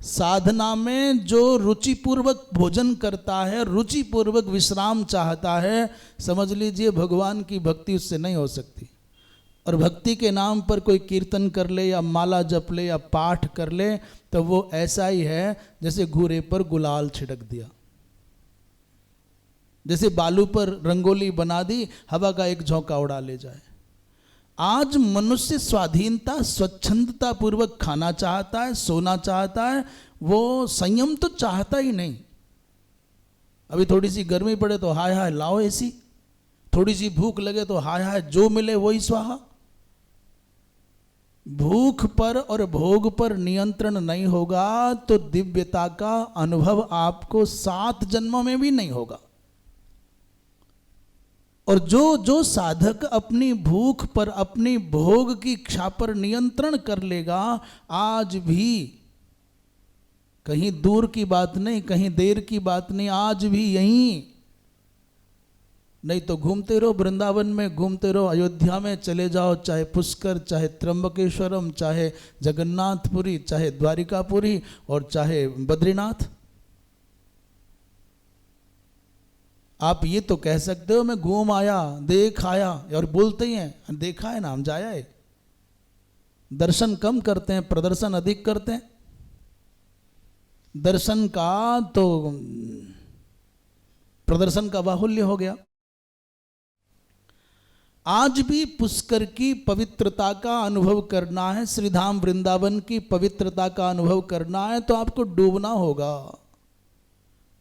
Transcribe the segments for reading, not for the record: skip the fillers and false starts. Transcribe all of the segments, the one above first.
साधना में जो रुचिपूर्वक भोजन करता है, रुचिपूर्वक विश्राम चाहता है, समझ लीजिए भगवान की भक्ति उससे नहीं हो सकती। और भक्ति के नाम पर कोई कीर्तन कर ले या माला जप ले या पाठ कर ले तो वो ऐसा ही है जैसे घूरे पर गुलाल छिड़क दिया, जैसे बालू पर रंगोली बना दी, हवा का एक झोंका उड़ा ले जाए। आज मनुष्य स्वाधीनता स्वच्छंदता पूर्वक खाना चाहता है, सोना चाहता है, वो संयम तो चाहता ही नहीं। अभी थोड़ी सी गर्मी पड़े तो हाय हाय लाओ एसी, थोड़ी सी भूख लगे तो हाय हाय जो मिले वही स्वाहा। भूख पर और भोग पर नियंत्रण नहीं होगा तो दिव्यता का अनुभव आपको 7 जन्मों में भी नहीं होगा। और जो साधक अपनी भूख पर, अपनी भोग की इच्छा पर नियंत्रण कर लेगा, आज भी, कहीं दूर की बात नहीं, कहीं देर की बात नहीं, आज भी यहीं, नहीं तो घूमते रहो वृंदावन में, घूमते रहो अयोध्या में चले जाओ, चाहे पुष्कर, चाहे त्र्यंबकेश्वरम, चाहे जगन्नाथपुरी, चाहे द्वारिकापुरी और चाहे बद्रीनाथ। आप ये तो कह सकते हो मैं घूम आया, देख आया, और बोलते ही हैं देखा है ना, हम जाया है। दर्शन कम करते हैं, प्रदर्शन अधिक करते हैं। दर्शन का तो प्रदर्शन का बाहुल्य हो गया। आज भी पुष्कर की पवित्रता का अनुभव करना है, श्रीधाम वृंदावन की पवित्रता का अनुभव करना है तो आपको डूबना होगा,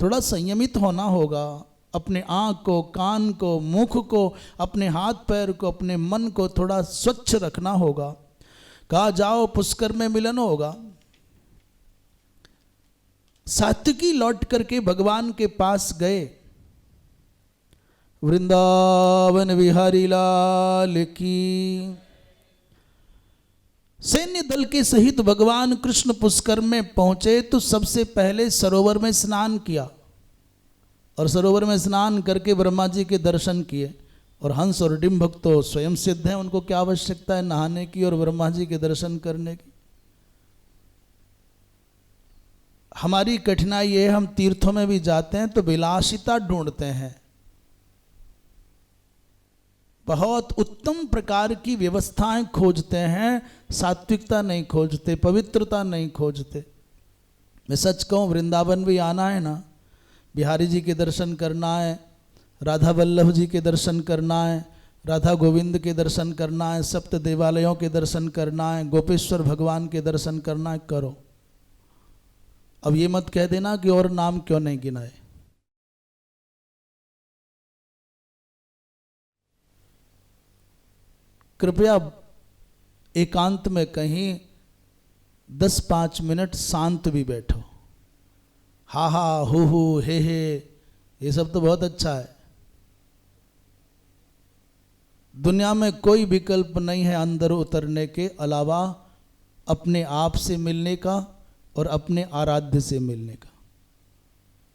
थोड़ा संयमित होना होगा। अपने आँख को, कान को, मुख को, अपने हाथ पैर को, अपने मन को थोड़ा स्वच्छ रखना होगा। कहा जाओ पुष्कर में मिलन होगा। सात्विकी लौट करके भगवान के पास गए। वृंदावन विहारी लाल की। सैन्य दल के सहित भगवान कृष्ण पुष्कर में पहुंचे तो सबसे पहले सरोवर में स्नान किया, और सरोवर में स्नान करके ब्रह्मा जी के दर्शन किए। और हंस और डिंभक तो स्वयं सिद्ध हैं, उनको क्या आवश्यकता है नहाने की और ब्रह्मा जी के दर्शन करने की। हमारी कठिनाई ये है, हम तीर्थों में भी जाते हैं तो विलासिता ढूंढते हैं, बहुत उत्तम प्रकार की व्यवस्थाएं खोजते हैं, सात्विकता नहीं खोजते, पवित्रता नहीं खोजते। मैं सच कहूँ, वृंदावन भी आना है ना, बिहारी जी के दर्शन करना है, राधा वल्लभ जी के दर्शन करना है, राधा गोविंद के दर्शन करना है, सप्त देवालयों के दर्शन करना है, गोपेश्वर भगवान के दर्शन करना है, करो। अब ये मत कह देना कि और नाम क्यों नहीं गिनाए। कृपया एकांत में कहीं 10-5 मिनट शांत भी बैठो। हा हा हु हे ये सब तो बहुत अच्छा है। दुनिया में कोई विकल्प नहीं है अंदर उतरने के अलावा अपने आप से मिलने का और अपने आराध्य से मिलने का।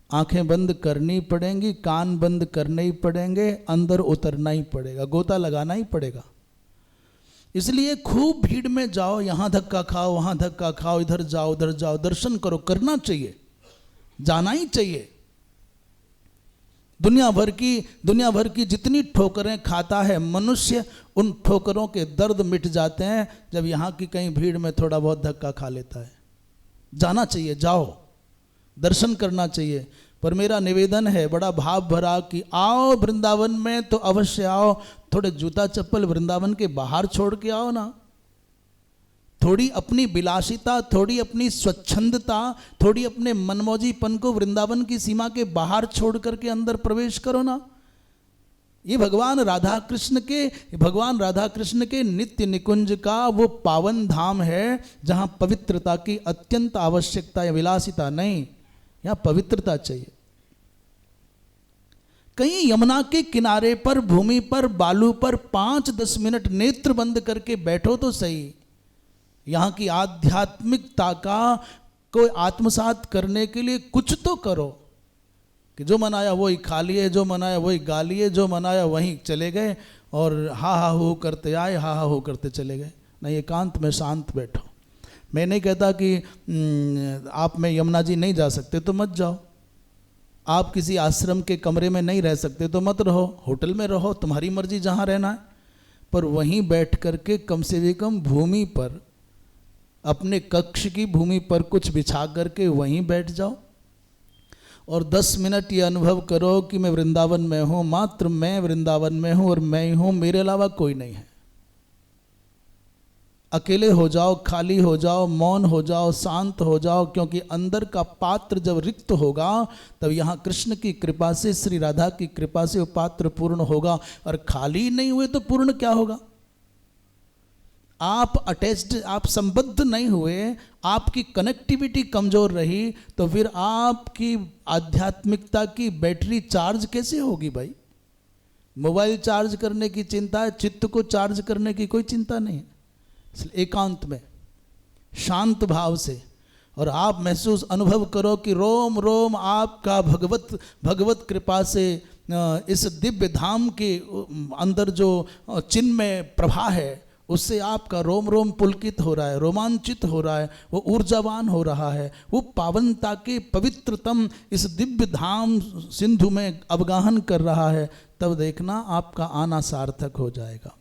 आंखें बंद करनी पड़ेंगी, कान बंद करने ही पड़ेंगे, अंदर उतरना ही पड़ेगा, गोता लगाना ही पड़ेगा। इसलिए खूब भीड़ में जाओ, यहाँ धक्का खाओ, वहाँ धक्का खाओ, इधर जाओ उधर जाओ, दर्शन करो, करना चाहिए, जाना ही चाहिए। दुनिया भर की जितनी ठोकरें खाता है मनुष्य, उन ठोकरों के दर्द मिट जाते हैं जब यहाँ की कहीं भीड़ में थोड़ा बहुत धक्का खा लेता है। जाना चाहिए, जाओ, दर्शन करना चाहिए। पर मेरा निवेदन है बड़ा भाव भरा कि आओ वृंदावन में तो अवश्य आओ, थोड़े जूता चप्पल वृंदावन के बाहर छोड़ के आओ ना। थोड़ी अपनी विलासिता, थोड़ी अपनी स्वच्छंदता, थोड़ी अपने मनमौजीपन को वृंदावन की सीमा के बाहर छोड़ करके अंदर प्रवेश करो ना। ये भगवान राधा कृष्ण के नित्य निकुंज का वो पावन धाम है जहाँ पवित्रता की अत्यंत आवश्यकता है, विलासिता नहीं, यहाँ पवित्रता चाहिए। कहीं यमुना के किनारे पर, भूमि पर, बालू पर 5-10 मिनट नेत्र बंद करके बैठो तो सही। यहाँ की आध्यात्मिकता का को आत्मसात करने के लिए कुछ तो करो कि जो मनाया वही खा लिए, जो मनाया वही गा लिए, जो मनाया वहीं चले गए और हा हा हो करते आए, हा हा हो करते चले गए। नहीं, एकांत में शांत बैठो। मैं नहीं कहता कि आप में यमुना जी नहीं जा सकते तो मत जाओ, आप किसी आश्रम के कमरे में नहीं रह सकते तो मत रहो, होटल में रहो, तुम्हारी मर्जी जहाँ रहना है, पर वहीं बैठ करके कम से कम भूमि पर, अपने कक्ष की भूमि पर कुछ बिछा करके वहीं बैठ जाओ और 10 मिनट ये अनुभव करो कि मैं वृंदावन में हूँ, मात्र मैं वृंदावन में हूँ और मैं ही हूँ, मेरे अलावा कोई नहीं है। अकेले हो जाओ, खाली हो जाओ, मौन हो जाओ, शांत हो जाओ, क्योंकि अंदर का पात्र जब रिक्त होगा तब यहाँ कृष्ण की कृपा से, श्री राधा की कृपा से वो पात्र पूर्ण होगा। और खाली नहीं हुए तो पूर्ण क्या होगा? आप अटैच्ड, आप संबद्ध नहीं हुए, आपकी कनेक्टिविटी कमजोर रही, तो फिर आपकी आध्यात्मिकता की बैटरी चार्ज कैसे होगी भाई? मोबाइल चार्ज करने की चिंता है, चित्त को चार्ज करने की कोई चिंता नहीं है। इसलिए एकांत में शांत भाव से, और आप महसूस अनुभव करो कि रोम रोम आपका भगवत कृपा से इस दिव्य धाम के अंदर जो चिन्मय प्रभा है उससे आपका रोम रोम पुलकित हो रहा है, रोमांचित हो रहा है, वो ऊर्जावान हो रहा है, वो पावनता के पवित्रतम इस दिव्य धाम सिंधु में अवगाहन कर रहा है, तब देखना आपका आना सार्थक हो जाएगा।